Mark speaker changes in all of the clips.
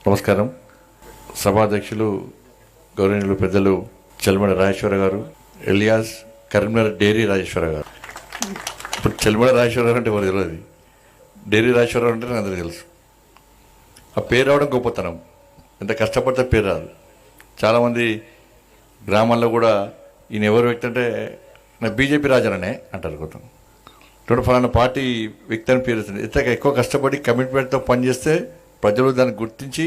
Speaker 1: నమస్కారం. సభాధ్యక్షులు గౌరవనీయులు పెద్దలు చెల్మడ రాజేశ్వర గారు, ఎలియాస్ కరీంనగర్ డైరీ రాజేశ్వర గారు. ఇప్పుడు చెల్మడ రాజేశ్వర గారు అంటే ఎవరు తెలియదు, డైరీ రాజేశ్వర గారు అంటే నాకు అందరికీ తెలుసు. ఆ పేరు రావడం గొప్పతనం, ఎంత కష్టపడితే పేరు రాదు. చాలామంది గ్రామాల్లో కూడా ఈయన ఎవరు వ్యక్తి అంటే నా బీజేపీ రాజాననే అంటారు. కొత్త ఇప్పుడు ఫలానా పార్టీ వ్యక్తి అని పేరు వస్తుంది. ఎంత ఎక్కువ కష్టపడి కమిట్మెంట్తో పనిచేస్తే ప్రజలు దాన్ని గుర్తించి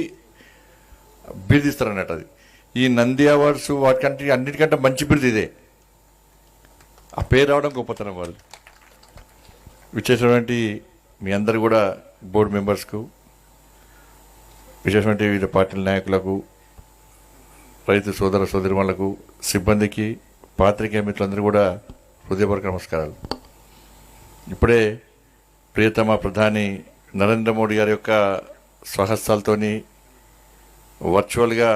Speaker 1: బిరుదిస్తారు అన్నట్టు. అది ఈ నంది అవార్డ్స్ వాటికంటే అన్నిటికంటే మంచి బిరుదు ఇదే. ఆ పేరు రావడం గొప్పతనం. వాళ్ళు విశేషమైనటువంటి మీ అందరు కూడా బోర్డు మెంబర్స్కు, విశేషమైన వివిధ పార్టీల నాయకులకు, రైతు సోదర సోదరిమణులకు, సిబ్బందికి, పాత్రికేయ మిత్రులందరూ కూడా హృదయపూర్వక నమస్కారాలు. ఇప్పుడే ప్రియతమ ప్రధాని నరేంద్ర మోడీ గారి యొక్క స్వహస్తాలతోని వర్చువల్గా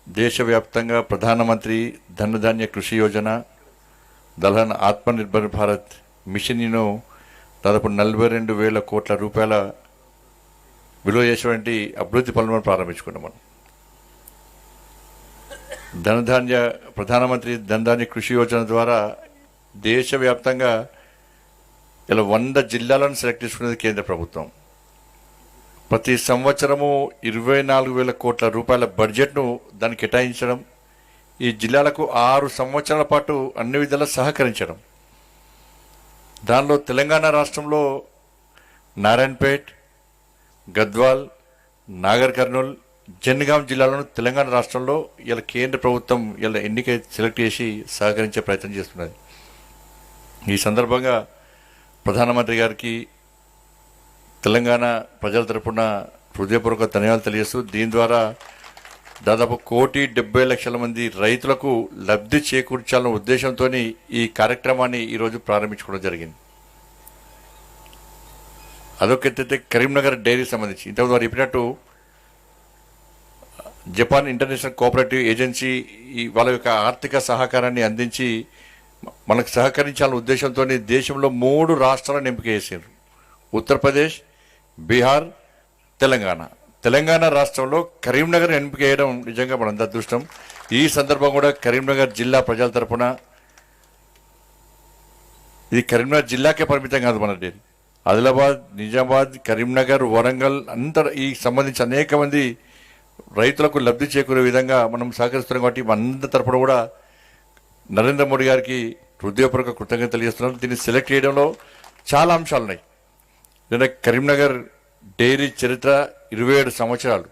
Speaker 1: దేశవ్యాప్తంగా ప్రధానమంత్రి ధనధాన్య కృషి యోజన, దల్హన్ ఆత్మనిర్భర్ భారత్ మిషన్ను దాదాపు 42,000 కోట్ల రూపాయల విలువ చేసేటువంటి అభివృద్ధి పనులను ప్రారంభించుకున్నాం. మనం ప్రధానమంత్రి ధనధాన్య కృషి యోజన ద్వారా దేశవ్యాప్తంగా ఇలా 100 జిల్లాలను సెలెక్ట్ చేసుకునేది కేంద్ర ప్రభుత్వం. ప్రతి సంవత్సరము 24,000 కోట్ల రూపాయల బడ్జెట్ను దానికి కేటాయించడం, ఈ జిల్లాలకు 6 సంవత్సరాల పాటు అన్ని విధాలా సహకరించడం. దానిలో తెలంగాణ రాష్ట్రంలో నారాయణపేట్, గద్వాల్, నాగర్ కర్నూల్, జన్గాం జిల్లాలను తెలంగాణ రాష్ట్రంలో ఇలా కేంద్ర ప్రభుత్వం ఇలా ఎన్నిక సెలెక్ట్ చేసి సహకరించే ప్రయత్నం చేస్తున్నది. ఈ సందర్భంగా ప్రధానమంత్రి గారికి తెలంగాణ ప్రజల తరపున హృదయపూర్వక ధన్యవాదాలు తెలియజేస్తూ, దీని ద్వారా దాదాపు 1,70,00,000 మంది రైతులకు లబ్ధి చేకూర్చాలన్న ఉద్దేశంతో ఈ కార్యక్రమాన్ని ఈరోజు ప్రారంభించుకోవడం జరిగింది. అదొక ఎత్తైతే కరీంనగర్ డైరీ సంబంధించి ఇంతకుముందు వారు చెప్పినట్టు జపాన్ ఇంటర్నేషనల్ కోఆపరేటివ్ ఏజెన్సీ వాళ్ళ యొక్క ఆర్థిక సహకారాన్ని అందించి మనకు సహకరించాలన్న ఉద్దేశంతో దేశంలో 3 రాష్ట్రాలను ఎంపిక చేశారు: ఉత్తరప్రదేశ్, బీహార్, తెలంగాణ రాష్ట్రంలో కరీంనగర్ ఎంపిక చేయడం నిజంగా మనంత అదృష్టం. ఈ సందర్భం కూడా కరీంనగర్ జిల్లా ప్రజల తరపున, ఇది కరీంనగర్ జిల్లాకే పరిమితం కాదు, మన డైరీ ఆదిలాబాద్, నిజామాబాద్, కరీంనగర్, వరంగల్ అంతా ఈ సంబంధించి అనేక మంది రైతులకు లబ్ధి చేకూరే విధంగా మనం సహకరిస్తున్నాం. కాబట్టి అందరి తరపున కూడా నరేంద్ర మోడీ గారికి హృదయపూర్వక కృతజ్ఞతలు తెలియజేస్తున్నాం. దీన్ని సెలెక్ట్ చేయడంలో చాలా అంశాలు ఉన్నాయి. కరీంనగర్ డైరీ చరిత్ర 27 సంవత్సరాలు.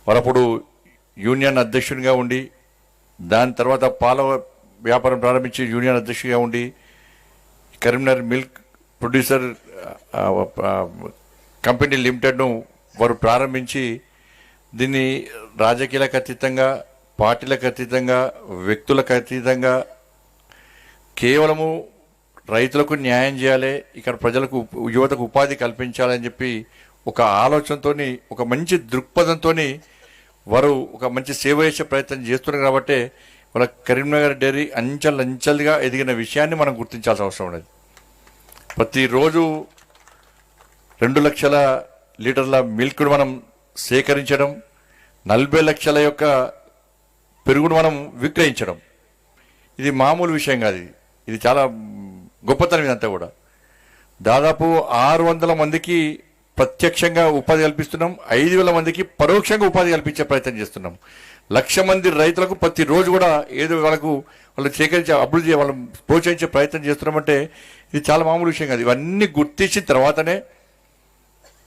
Speaker 1: వారప్పుడు యూనియన్ అధ్యక్షునిగా ఉండి, దాని తర్వాత పాల వ్యాపారం ప్రారంభించి యూనియన్ అధ్యక్షుడిగా ఉండి, కరీంనగర్ మిల్క్ ప్రొడ్యూసర్ కంపెనీ లిమిటెడ్ను వారు ప్రారంభించి, దీన్ని రాజకీయాలకు అతీతంగా, పార్టీలకు అతీతంగా, వ్యక్తులకు అతీతంగా కేవలము రైతులకు న్యాయం చేయాలి, ఇక్కడ ప్రజలకు, యువతకు ఉపాధి కల్పించాలని చెప్పి ఒక ఆలోచనతో, ఒక మంచి దృక్పథంతో వారు ఒక మంచి సేవ చేసే ప్రయత్నం చేస్తున్నారు. కాబట్టి వాళ్ళ కరీంనగర్ డైరీ అంచెలంచెలుగా ఎదిగిన విషయాన్ని మనం గుర్తించాల్సిన అవసరం ఉన్నది. ప్రతిరోజు 2 లక్షల లీటర్ల మిల్క్ను మనం సేకరించడం, 40 లక్షల యొక్క పెరుగును మనం విక్రయించడం, ఇది మామూలు విషయం కాదు. ఇది చాలా గొప్పతనం. ఇదంతా కూడా దాదాపు 600 మందికి ప్రత్యక్షంగా ఉపాధి కల్పిస్తున్నాం, 5,000 మందికి పరోక్షంగా ఉపాధి కల్పించే ప్రయత్నం చేస్తున్నాం. 1,00,000 మంది రైతులకు ప్రతిరోజు కూడా ఏదో వాళ్ళు సేకరించే అభివృద్ధి వాళ్ళు ప్రోత్సహించే ప్రయత్నం చేస్తున్నామంటే ఇది చాలా మామూలు విషయం కాదు. ఇవన్నీ గుర్తించిన తర్వాతనే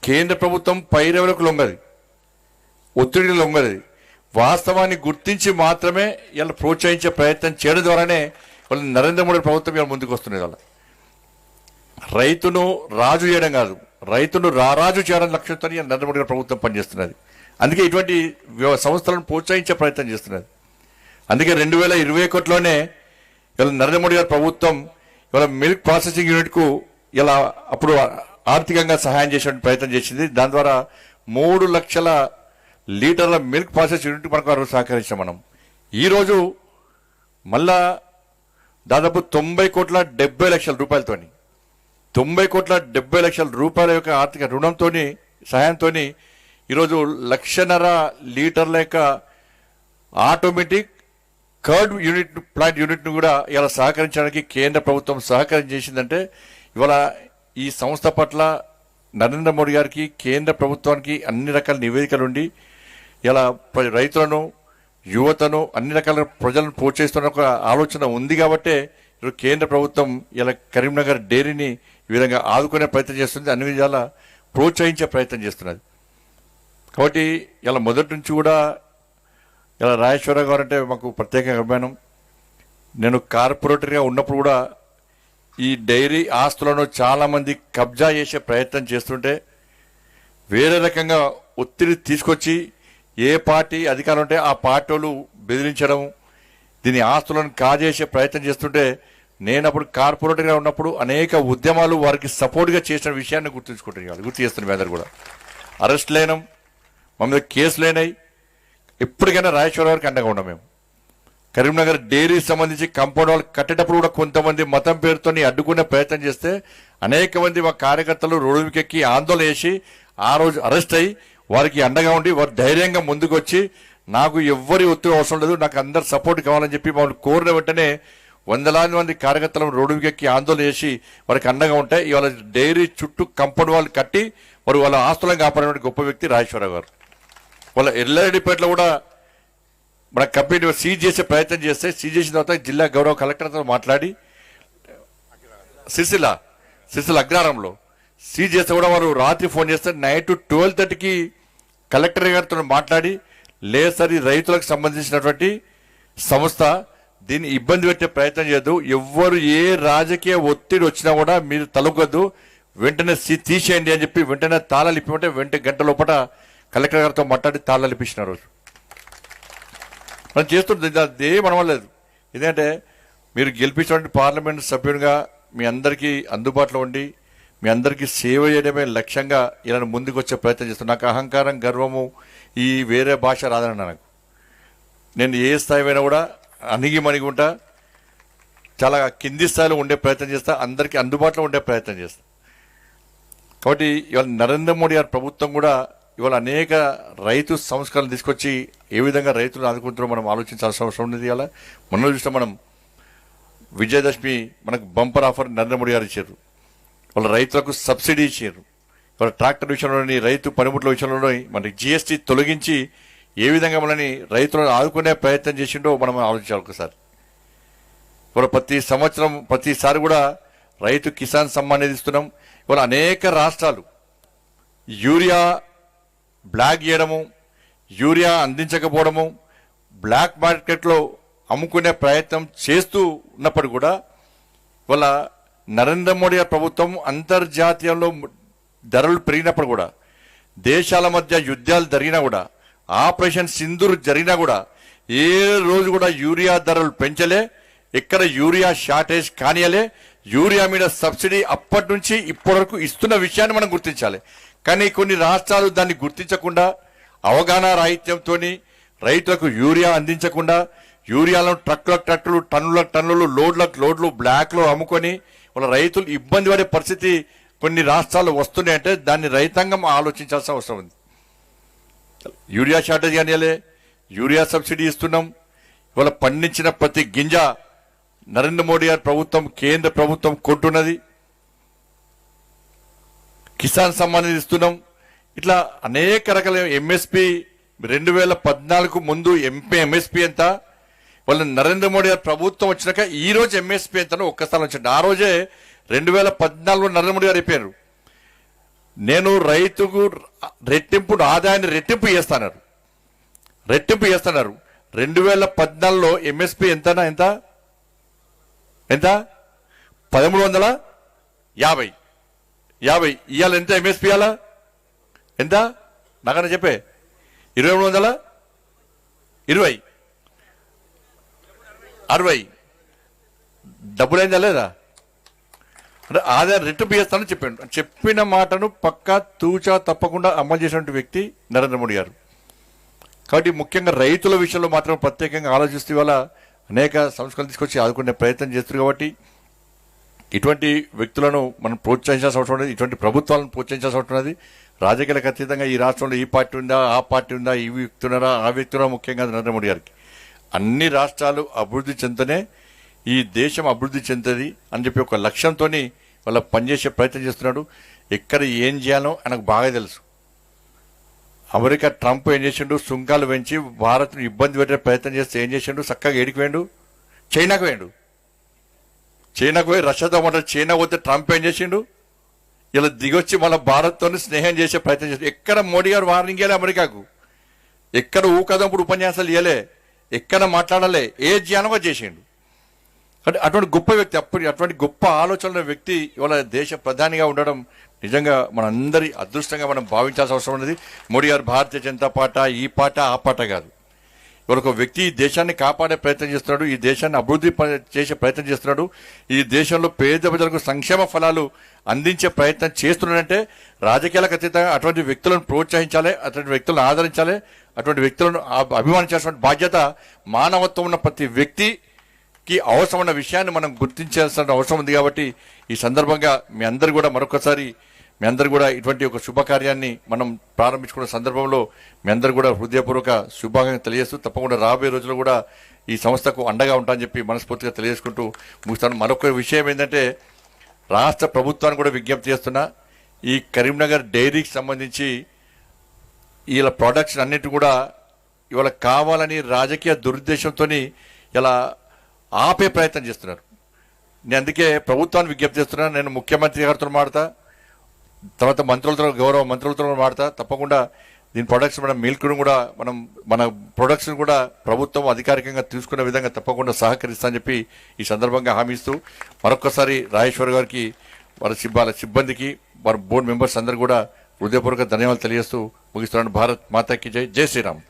Speaker 1: కేంద్ర ప్రభుత్వం పైరవులకు లొంగది, ఒత్తిడికి లొంగది. వాస్తవాన్ని గుర్తించి మాత్రమే ఇలా ప్రోత్సహించే ప్రయత్నం చేయడం ద్వారానే వాళ్ళు నరేంద్ర మోడీ ప్రభుత్వం ఇలా ముందుకు వస్తున్నది. వాళ్ళ రైతును రాజు చేయడం కాదు, రైతును రారాజు చేయడం లక్ష్యంతో నరేంద్ర మోడీ ప్రభుత్వం పనిచేస్తున్నది. అందుకే ఇటువంటి సంస్థలను ప్రోత్సహించే ప్రయత్నం చేస్తున్నది. అందుకే 2021లోనే ఇలా నరేంద్ర మోడీ గారి ప్రభుత్వం ఇవాళ మిల్క్ ప్రాసెసింగ్ యూనిట్కు ఇలా అప్పుడు ఆర్థికంగా సహాయం చేసే ప్రయత్నం చేసింది. దాని ద్వారా 3 లక్షల లీటర్ల మిల్క్ ప్రాసెస్ యూనిట్ మనకు సహకరించాం. మనం ఈరోజు మళ్ళా దాదాపు 90,70,00,000 రూపాయలతోని 90,70,00,000 రూపాయల యొక్క ఆర్థిక రుణంతో సహాయంతో ఈరోజు 1.5 లీటర్ల యొక్క ఆటోమేటిక్ కర్డ్ యూనిట్ ప్లాంట్ యూనిట్ను కూడా ఇలా సహకరించడానికి కేంద్ర ప్రభుత్వం సహకారం చేసిందంటే ఇవాళ ఈ సంస్థ పట్ల నరేంద్ర మోడీ గారికి కేంద్ర ప్రభుత్వానికి అన్ని రకాల నివేదికలు ఉండి ఇలా రైతులను యువతను అన్ని రకాల ప్రజలను ప్రోత్సహిస్తున్న ఒక ఆలోచన ఉంది కాబట్టే ఇప్పుడు కేంద్ర ప్రభుత్వం ఇలా కరీంనగర్ డైరీని ఈ విధంగా ఆదుకునే ప్రయత్నం చేస్తుంది, అన్ని విధాలా ప్రోత్సహించే ప్రయత్నం చేస్తున్నది. కాబట్టి ఇలా మొదటి నుంచి కూడా ఇలా రాజేశ్వరరావు గారు అంటే మాకు ప్రత్యేక అభిమానం. నేను కార్పొరేటర్గా ఉన్నప్పుడు కూడా ఈ డైరీ ఆస్తులను చాలామంది కబ్జా చేసే ప్రయత్నం చేస్తుంటే వేరే రకంగా ఒత్తిడి తీసుకొచ్చి ఏ పార్టీ అధికారం ఉంటే ఆ పార్టీ వాళ్ళు బెదిరించడం, దీని ఆస్తులను కాజేసే ప్రయత్నం చేస్తుంటే నేను అప్పుడు కార్పొరేటర్గా ఉన్నప్పుడు అనేక ఉద్యమాలు వారికి సపోర్ట్గా చేసిన విషయాన్ని గుర్తు చేస్తున్నాం. అందరు కూడా అరెస్ట్ లేనం, మా మీద కేసులు లేనాయి. ఎప్పటికైనా రాజేశ్వర గారికి అండగా ఉన్నాం. మేము కరీంనగర్ డైరీ సంబంధించి కాంపౌండ్ వాళ్ళు కట్టేటప్పుడు కూడా కొంతమంది మతం పేరుతో అడ్డుకునే ప్రయత్నం చేస్తే అనేక మంది మా కార్యకర్తలు రోడ్డుకెక్కి ఆందోళన చేసి ఆ రోజు అరెస్ట్ అయ్యి వారికి అండగా ఉండి వారు ధైర్యంగా ముందుకు వచ్చి నాకు ఎవ్వరి ఒత్తిడి అవసరం లేదు, నాకు అందరు సపోర్ట్ కావాలని చెప్పి మమ్మల్ని కోరిన వెంటనే వందలాది మంది కార్యకర్తలను రోడ్డుకెక్కి ఆందోళన చేసి వారికి అండగా ఉంటాయి. ఇవాళ డైరీ చుట్టూ కాంపౌండ్ వాళ్ళు కట్టి వారు వాళ్ళ ఆస్తులను కాపాడే గొప్ప వ్యక్తి రాజేశ్వరరావు గారు. వాళ్ళ ఎల్లారెడ్డిపేటలో కూడా మన కంపెనీ సీజ్ చేసే ప్రయత్నం చేస్తే సీజ్ చేసిన తర్వాత జిల్లా గౌరవ కలెక్టర్తో మాట్లాడి సిరిసిల్ల అగ్రహారంలో సీజ్ చేస్తే కూడా వారు రాత్రి ఫోన్ చేస్తే నైట్ 12:30కి కలెక్టర్ గారితో మాట్లాడి లేదు సార్ ఈ రైతులకు సంబంధించినటువంటి సంస్థ, దీన్ని ఇబ్బంది పెట్టే ప్రయత్నం చేయొద్దు, ఎవ్వరు ఏ రాజకీయ ఒత్తిడి వచ్చినా కూడా మీరు తలగొద్దు, వెంటనే తీసేయండి అని చెప్పి వెంటనే తాళాలు ఇప్పిమంటే గంట లోపల కలెక్టర్ గారితో మాట్లాడి తాళాలు ఇప్పించిన రోజు మనం చేస్తుంది. అదే మనవలేదు. ఎందుకంటే మీరు గెలిపించినటువంటి పార్లమెంట్ సభ్యునిగా మీ అందరికీ అందుబాటులో ఉండి మీ అందరికీ సేవ చేయడమే లక్ష్యంగా ఇలా ముందుకు వచ్చే ప్రయత్నం చేస్తాను. నాకు అహంకారం, గర్వము ఈ వేరే భాష రాదన్న నాకు. నేను ఏ స్థాయి అయినా కూడా అణిగి ఉంటా, చాలా కింది స్థాయిలో ఉండే ప్రయత్నం చేస్తా, అందరికీ అందుబాటులో ఉండే ప్రయత్నం చేస్తా. కాబట్టి ఇవాళ నరేంద్ర మోడీ గారి ప్రభుత్వం కూడా ఇవాళ అనేక రైతు సంస్కరణలు తీసుకొచ్చి ఏ విధంగా రైతులను ఆదుకుంటారో మనం ఆలోచించాల్సిన అవసరం ఉంది. ఇలా మొన్న చూస్తే మనం విజయదశమి మనకు బంపర్ ఆఫర్ నరేంద్ర మోడీ గారు ఇచ్చారు. వాళ్ళ రైతులకు సబ్సిడీ ఇచ్చారు. వాళ్ళ ట్రాక్టర్ విషయంలోని రైతు పనిముట్ల విషయంలోని మనకి జిఎస్టీ తొలగించి ఏ విధంగా మనని రైతులను ఆదుకునే ప్రయత్నం చేసిండో మనం ఆలోచించాలి ఒకసారి. ఇవాళ ప్రతి సంవత్సరం ప్రతిసారి కూడా రైతు కిసాన్ సమ్మాన్ నిధి ఇస్తున్నాం. ఇవాళ అనేక రాష్ట్రాలు యూరియా బ్లాక్ చేయడము, యూరియా అందించకపోవడము, బ్లాక్ మార్కెట్లో అమ్ముకునే ప్రయత్నం చేస్తూ ఉన్నప్పుడు కూడా ఇవాళ నరేంద్ర మోడీ ప్రభుత్వం అంతర్జాతీయంలో ధరలు పెరిగినప్పుడు కూడా, దేశాల మధ్య యుద్ధాలు జరిగినా కూడా, ఆపరేషన్ సింధూర్ జరిగినా కూడా ఏ రోజు కూడా యూరియా ధరలు పెంచలే, ఎక్కడ యూరియా షార్టేజ్ కానియలే. యూరియా మీద సబ్సిడీ అప్పటి నుంచి ఇప్పటి వరకు ఇస్తున్న విషయాన్ని మనం గుర్తించాలి. కానీ కొన్ని రాష్ట్రాలు దాన్ని గుర్తించకుండా అవగాహన రాహిత్యంతో రైతులకు యూరియా అందించకుండా యూరియాలను ట్రక్కులు టన్నులు లోడ్లు బ్లాక్లో అమ్ముకొని వాళ్ళ రైతులు ఇబ్బంది పడే పరిస్థితి కొన్ని రాష్ట్రాలు వస్తున్నాయంటే దాన్ని రైతాంగం ఆలోచించాల్సిన అవసరం ఉంది. యూరియా షార్టేజ్ కానియలే, యూరియా సబ్సిడీ ఇస్తున్నాం. ఇవాళ పండించిన ప్రతి గింజ నరేంద్ర మోడీ గారి ప్రభుత్వం, కేంద్ర ప్రభుత్వం కొంటున్నది. కిసాన్ సమ్మాన్ ఇస్తున్నాం. ఇట్లా అనేక రకాల ఎంఎస్పి 2014 ముందు ఎంఎస్పి ఎంత, వాళ్ళ నరేంద్ర మోడీ గారి ప్రభుత్వం వచ్చినాక ఈ రోజు ఎంఎస్పి ఎంతనో ఒక్కసారి వచ్చింది. ఆ రోజే 2014 నరేంద్ర మోడీ గారు చెప్పారు, నేను రైతుకు ఆదాయాన్ని రెట్టింపు చేస్తున్నారు. 2014లో ఎంఎస్పి ఎంత 1350. ఇవాళ ఎంత ఎంఎస్పి? ఇవాళ ఎంత నాకన్నా చెప్పే? 2320, 60 డబ్బులైందా లేదా? అంటే ఆదాయం రెట్టింపు చేస్తానని చెప్పాడు. చెప్పిన మాటను పక్కా తూచా తప్పకుండా అమలు చేసినటువంటి వ్యక్తి నరేంద్ర మోడీ గారు. కాబట్టి ముఖ్యంగా రైతుల విషయంలో మాత్రం ప్రత్యేకంగా ఆలోచిస్తూ ఇవాళ అనేక సంస్కరణలు తీసుకొచ్చి ఆదుకునే ప్రయత్నం చేస్తారు. కాబట్టి ఇటువంటి వ్యక్తులను మనం ప్రోత్సహించాల్సిన అవసరం ఉన్నది, ఇటువంటి ప్రభుత్వాలను ప్రోత్సహించాల్సిన అవసరం ఉన్నది. రాజకీయాలకు అతీతంగా ఈ రాష్ట్రంలో ఈ పార్టీ ఉందా, ఆ పార్టీ ఉందా, ఈ వ్యక్తి ఉన్నారా, ఆ వ్యక్తి ఉన్నారా, ముఖ్యంగా నరేంద్ర మోడీ గారికి అన్ని రాష్ట్రాలు అభివృద్ధి చెందుతూనే ఈ దేశం అభివృద్ధి చెందుతుంది అని చెప్పి ఒక లక్ష్యంతో వాళ్ళ పనిచేసే ప్రయత్నం చేస్తున్నాడు. ఎక్కడ ఏం చేయాలో ఆయనకు బాగా తెలుసు. అమెరికా ట్రంప్ ఏం చేసిండు, సుంకాలు పెంచి భారత్ను ఇబ్బంది పెట్టే ప్రయత్నం చేస్తే ఏం చేసిండు, చక్కగా ఏడికి వేయండు, చైనాకు వేయండు. చైనాకు పోయి రష్యాతో మాట చైనా పోతే ట్రంప్ ఏం చేసిండు, ఇలా దిగొచ్చి మళ్ళీ భారత్తో స్నేహం చేసే ప్రయత్నం చేసి ఎక్కడ మోడీ గారు వార్నింగ్ ఇవ్వలే అమెరికాకు, ఎక్కడ ఊకదంపుడు ఉపన్యాసాలు ఇవ్వలే, ఎక్కడ మాట్లాడలే, ఏ జ్ఞానమో చేసిండు. అంటే అటువంటి గొప్ప వ్యక్తి, అటువంటి గొప్ప ఆలోచనల వ్యక్తి ఇవాళ దేశ ప్రధానిగా ఉండడం నిజంగా మనందరి అదృష్టంగా మనం భావించాల్సిన అవసరం ఉన్నది. మోడీ గారు భారతీయ జనతా పార్టీ ఈ పార్టీ ఆ పార్టీ కాదు. ఇవాళ ఒక వ్యక్తి ఈ దేశాన్ని కాపాడే ప్రయత్నం చేస్తున్నాడు, ఈ దేశాన్ని అభివృద్ధి చేసే ప్రయత్నం చేస్తున్నాడు, ఈ దేశంలో పేద ప్రజలకు సంక్షేమ ఫలాలు అందించే ప్రయత్నం చేస్తున్నాడంటే రాజకీయాలకు అతీతంగా అటువంటి వ్యక్తులను ప్రోత్సహించాలి, అటువంటి వ్యక్తులను ఆదరించాలి, అటువంటి వ్యక్తులను అభిమానించాల్సిన బాధ్యత మానవత్వం ఉన్న ప్రతి వ్యక్తికి అవసరమైన విషయాన్ని మనం గుర్తించాల్సిన అవసరం ఉంది. కాబట్టి ఈ సందర్భంగా మీ అందరు కూడా మరొకసారి మీ అందరు కూడా ఇటువంటి ఒక శుభకార్యాన్ని మనం ప్రారంభించుకున్న సందర్భంలో మీ అందరు కూడా హృదయపూర్వక శుభాకాంక్షలు తెలియజేస్తూ తప్పకుండా రాబోయే రోజుల్లో కూడా ఈ సంస్థకు అండగా ఉంటానని చెప్పి మనస్ఫూర్తిగా తెలియజేసుకుంటూ ముగిస్తాను. మరొక విషయం ఏంటంటే రాష్ట్ర ప్రభుత్వాన్ని కూడా విజ్ఞప్తి చేస్తున్నా, ఈ కరీంనగర్ డైరీకి సంబంధించి ఇలా ప్రొడక్ట్స్ అన్నిటి కూడా ఇవాళ కావాలని రాజకీయ దురుద్దేశంతో ఇలా ఆపే ప్రయత్నం చేస్తున్నారు. నేను అందుకే ప్రభుత్వాన్ని విజ్ఞప్తి చేస్తున్నా, నేను ముఖ్యమంత్రి గారితో మాడతా, తర్వాత మంత్రులతో గౌరవ మంత్రులతో మాడతా, తప్పకుండా దీని ప్రొడక్ట్స్ మన మిల్క్ను కూడా మన ప్రొడక్ట్స్ని కూడా ప్రభుత్వం అధికారికంగా తీసుకునే విధంగా తప్పకుండా సహకరిస్తా అని చెప్పి ఈ సందర్భంగా హామీ ఇస్తూ మరొకసారి రాజేశ్వర్ గారికి వాళ్ళ సిబ్బందికి వారి బోర్డు మెంబర్స్ అందరూ కూడా హృదయపూర్వక ధన్యవాదాలు తెలియజేస్తూ ముగిస్తున్నాను. భారత్ మాతాకి జై, జై శ్రీరామ్.